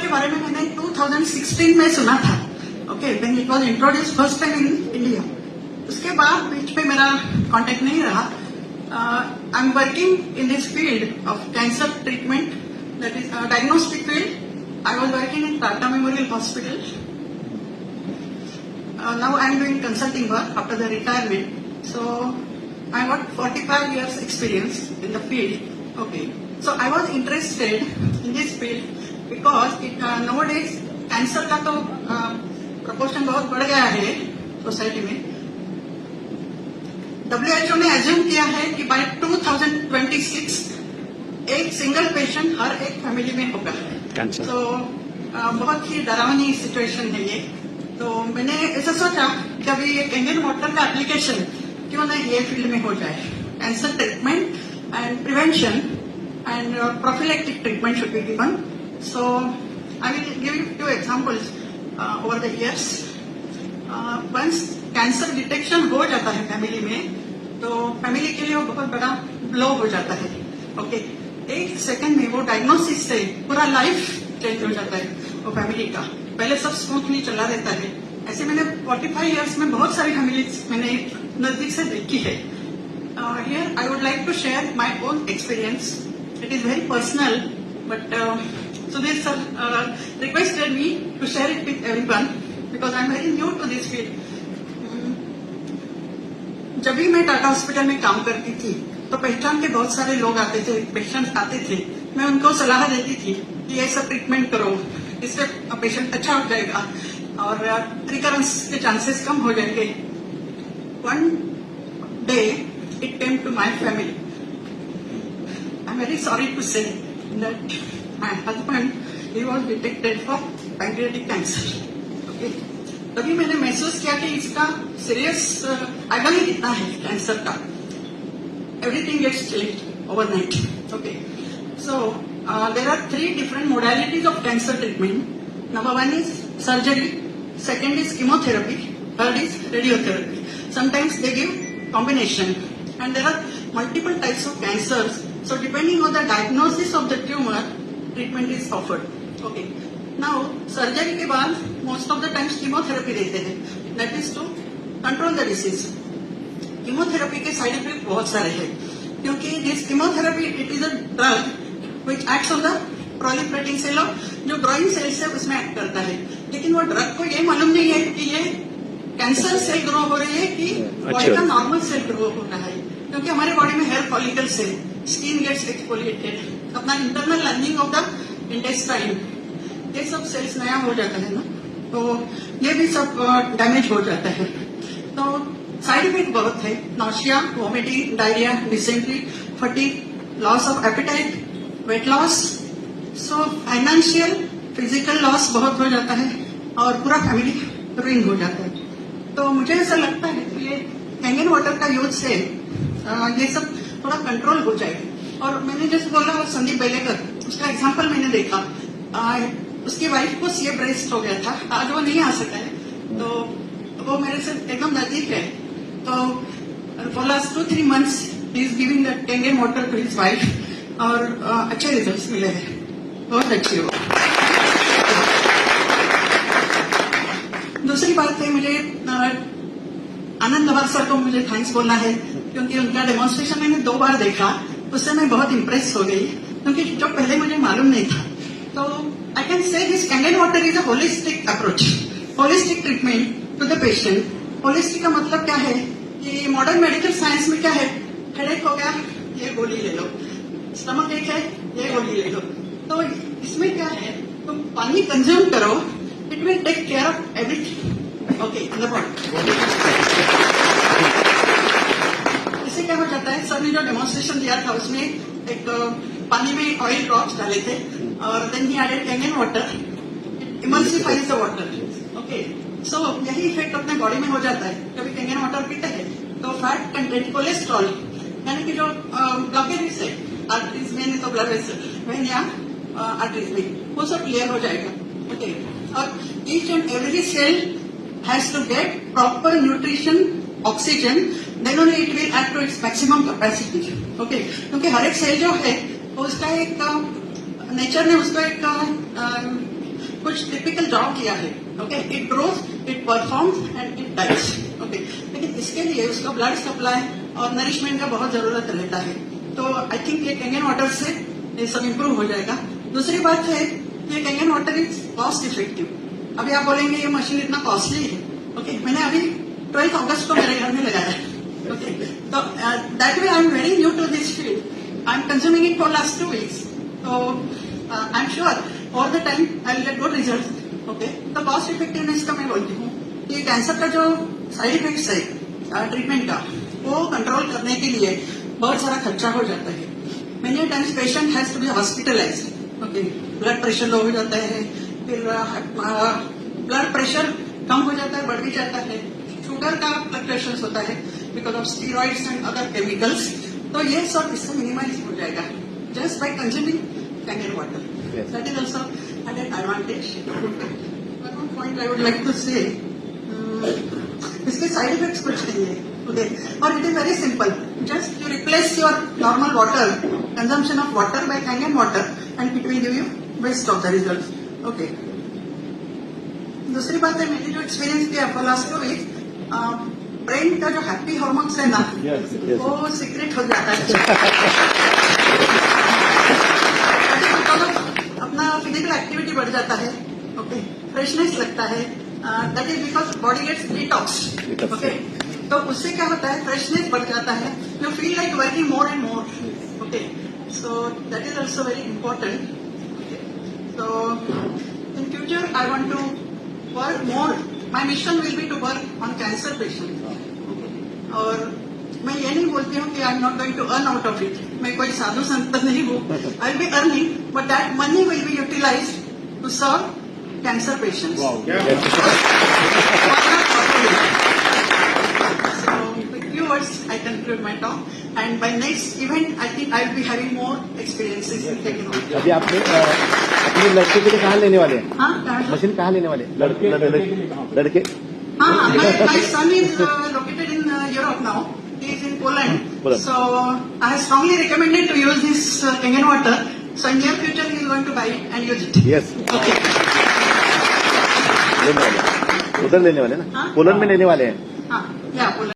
के बारे में मैंने 2016 में सुना था, okay, when it was introduced first time in India. उसके बाद बीच में मेरा कांटेक्ट नहीं रहा। I am working in this field of cancer treatment, that is diagnostic field. I was working in Tata memorial hospital. Now I am doing consulting work after the retirement. So I got 45 years experience in the field. Okay. So I was interested in this field because nowadays cancer का तो proportion बहुत बढ़ गया है society में। WHO ने assume किया है कि by 2026 एक सिंगल पेशेंट हर एक फैमिली में होगा। तो बहुत ही डरावनी सिचुएशन है ये। तो मैंने ऐसा सोचा कि अभी ये कैंगर वाटर का एप्लीकेशन क्यों ना ये फील्ड में हो जाए। Cancer treatment and prevention and prophylactic treatment should be given. So I will give you two examples over the years. Once cancer detection हो जाता है फैमिली में, तो फैमिली के लिए वो बहुत बड़ा ब्लो हो जाता है। ओके, एक सेकंड में वो डायग्नोसिस से पूरा लाइफ चेंज हो जाता है वो फैमिली का। पहले सब स्मूथली चला रहता है। ऐसे मैंने 45 इयर्स में बहुत सारी फैमिलीज मैंने नजदीक से देखी है। Here I would like to share my own experience. It is very personal, but Sudhir sir requested me to share it with everyone because I am very new to this field. जब भी मैं Tata hospital में काम करती थी तो पहचान के बहुत सारे लोग आते थे, पेशेंट्स आते थे। मैं उनको सलाह देती थी कि ये सब ट्रीटमेंट करो, इससे पेशेंट अच्छा हो जाएगा और रिकरेंस के चांसेस कम हो जाएंगे। One day it came to my family. I am very sorry to say that my husband he was detected for pancreatic cancer. Okay, तभी मैंने महसूस किया कि इसका सीरियस अगली कितना है कैंसर का। Everything gets changed overnight. Okay, so there are 3 different modalities of cancer treatment. Number 1 is surgery, second is chemotherapy, third is radiotherapy. Sometimes they give combination, and there are multiple types of cancers. So depending on the diagnosis of the tumor, treatment is offered. Okay. Now surgery के बाद most of the times chemotherapy देते हैं. That is to control the disease. Chemotherapy के side effects बहुत सारे हैं, क्योंकि this chemotherapy it is a drug which acts on the proliferating cell of जो ग्रोइंग सेल्स है उसमें एक्ट करता है। लेकिन वो ड्रग को ये मालूम नहीं है कि ये कैंसर सेल ग्रो हो रही है कि बॉडी का नॉर्मल सेल ग्रो हो रहा है, क्योंकि हमारे बॉडी में हेयर फॉलिकल से स्किन गेट्स एक्सफोलिएटेड, अपना internal lining of the intestine, ये सब सेल्स नया हो जाता है ना, तो ये भी सब डैमेज हो जाता है। तो साइड इफेक्ट बहुत है, nausea, vomiting, diarrhoea, dysentery, fatigue, loss of appetite, weight loss, so financial physical loss बहुत हो जाता है और पूरा फैमिली रुइन हो जाता है। तो मुझे ऐसा लगता है कि ये कैंगन वाटर का यूज से ये सब थोड़ा कंट्रोल हो जाएगा। और मैंने जैसे बोला संदीप बेलेकर, उसका एग्जांपल मैंने देखा। उसकी वाइफ को सीए ब्रेस्ट हो गया था, आज वो नहीं आ सका है, तो वो मेरे से एकदम नजदीक है। तो for last 2-3 months he is giving the Kangen water to his wife और अच्छे रिजल्ट्स मिले हैं, बहुत अच्छी हो। दूसरी बात है, मुझे आनंद लवार सर को मुझे थैंक्स बोलना है, क्योंकि उनका डेमोन्स्ट्रेशन मैंने 2 बार देखा, उससे मैं बहुत इम्प्रेस हो गई, क्योंकि जो पहले मुझे मालूम नहीं था। तो I can say this Kangen water is a holistic approach, holistic treatment to the patient. Holistic का मतलब क्या है कि मॉडर्न मेडिकल साइंस में क्या है, हेडेक हो गया ये गोली ले लो, स्टमक एक है ये गोली ले लो। तो इसमें क्या है, तुम पानी कंज्यूम करो, it will take care of everything. Okay, in the body. इससे क्या हो जाता है, सर ने जो डेमोन्स्ट्रेशन दिया था उसमें एक पानी में ऑयल ड्रॉप्स डाले थे और देन ही added Kangen water, it emulsifies the water. Okay, so यही इफेक्ट अपने बॉडी में हो जाता है। कभी कैंगन वाटर पीते हैं तो फैट कंटेंट, कोलेस्ट्रॉल, यानी कि जो ब्लॉकेज है आर्टरीज में, नहीं तो ब्लड वेसल या आर्टरीज में, वो सब क्लियर हो जाएगा। ओके, और each and every cell has to get proper nutrition, oxygen, then only it will act to its maximum capacity. Okay, क्योंकि हर एक सेल जो है उसका एक नेचर ने उसको एक कुछ टिपिकल जॉब किया है, okay, it grows, it performs and it dies, okay, लेकिन इसके लिए उसको ब्लड सप्लाई और नरिशमेंट का बहुत जरूरत रहता है। तो आई थिंक ये कैंगन वाटर से ये सब इम्प्रूव हो जाएगा। दूसरी बात है, ये Kangen water is cost effective. अभी आप बोलेंगे ये मशीन इतना कॉस्टली है, ओके, मैंने अभी 12 अगस्त को मेरे घर में लगाया है, ओके, तो that way I am very new to this field, I am consuming it for last 2 weeks, तो I am sure all the time I will get good result, okay. तो कॉस्ट इफेक्टिवनेस का मैं बोलती हूँ कि cancer का जो side effects है ट्रीटमेंट का, वो कंट्रोल करने के लिए बहुत सारा खर्चा हो जाता है। Many times patient has to be hospitalized, okay, blood pressure low हो जाता है, फिर ब्लड प्रेशर कम हो जाता है, बढ़ भी जाता है, शुगर का फ्लक्चुएशन होता है because of steroids and other chemicals. तो ये सब इससे मिनिमाइज हो जाएगा just by consuming Kangen water. That is also an advantage. One more point I would like to say, इसके साइड इफेक्ट्स कुछ नहीं है, ओके, और it is very simple, just you replace your normal water consumption of water by Kangen water and it will give you best of the result, okay. दूसरी बात है, मैंने जो एक्सपीरियंस किया फॉर लास्ट 2 weeks, ब्रेन का जो happy hormones है ना, वो सीक्रेट हो जाता है। अपना फिजिकल एक्टिविटी बढ़ जाता है, ओके, फ्रेशनेस लगता है, that is because body gets detox, okay. तो उससे क्या होता है, फ्रेशनेस बढ़ जाता है, you feel like working more and more, okay, so that is also very important, okay. So in future I want to work more. My mission will be to work on cancer patients. और मैं ये नहीं बोलती हूँ कि I am not going to earn out of it, मैं कोई साधु संत नहीं हूँ, I will be earning, but that money will be utilized to serve cancer patients. So with few words I conclude my talk, and by next event I think I will be having more experiences in technology. अभी आपने अपने लड़के के लिए कहाँ लेने वाले हैं? हाँ, मशीन कहाँ लेने वाले? लड़के हाँ, my son is located in Europe now. He is in Poland. So I have strongly recommended to use this Kangen water. So in near future he is going to buy it and use it. Yes, Okay. लेने वाले, उधर लेने वाले ना, हाँ? Poland में लेने वाले हैं। हाँ, yeah, Poland.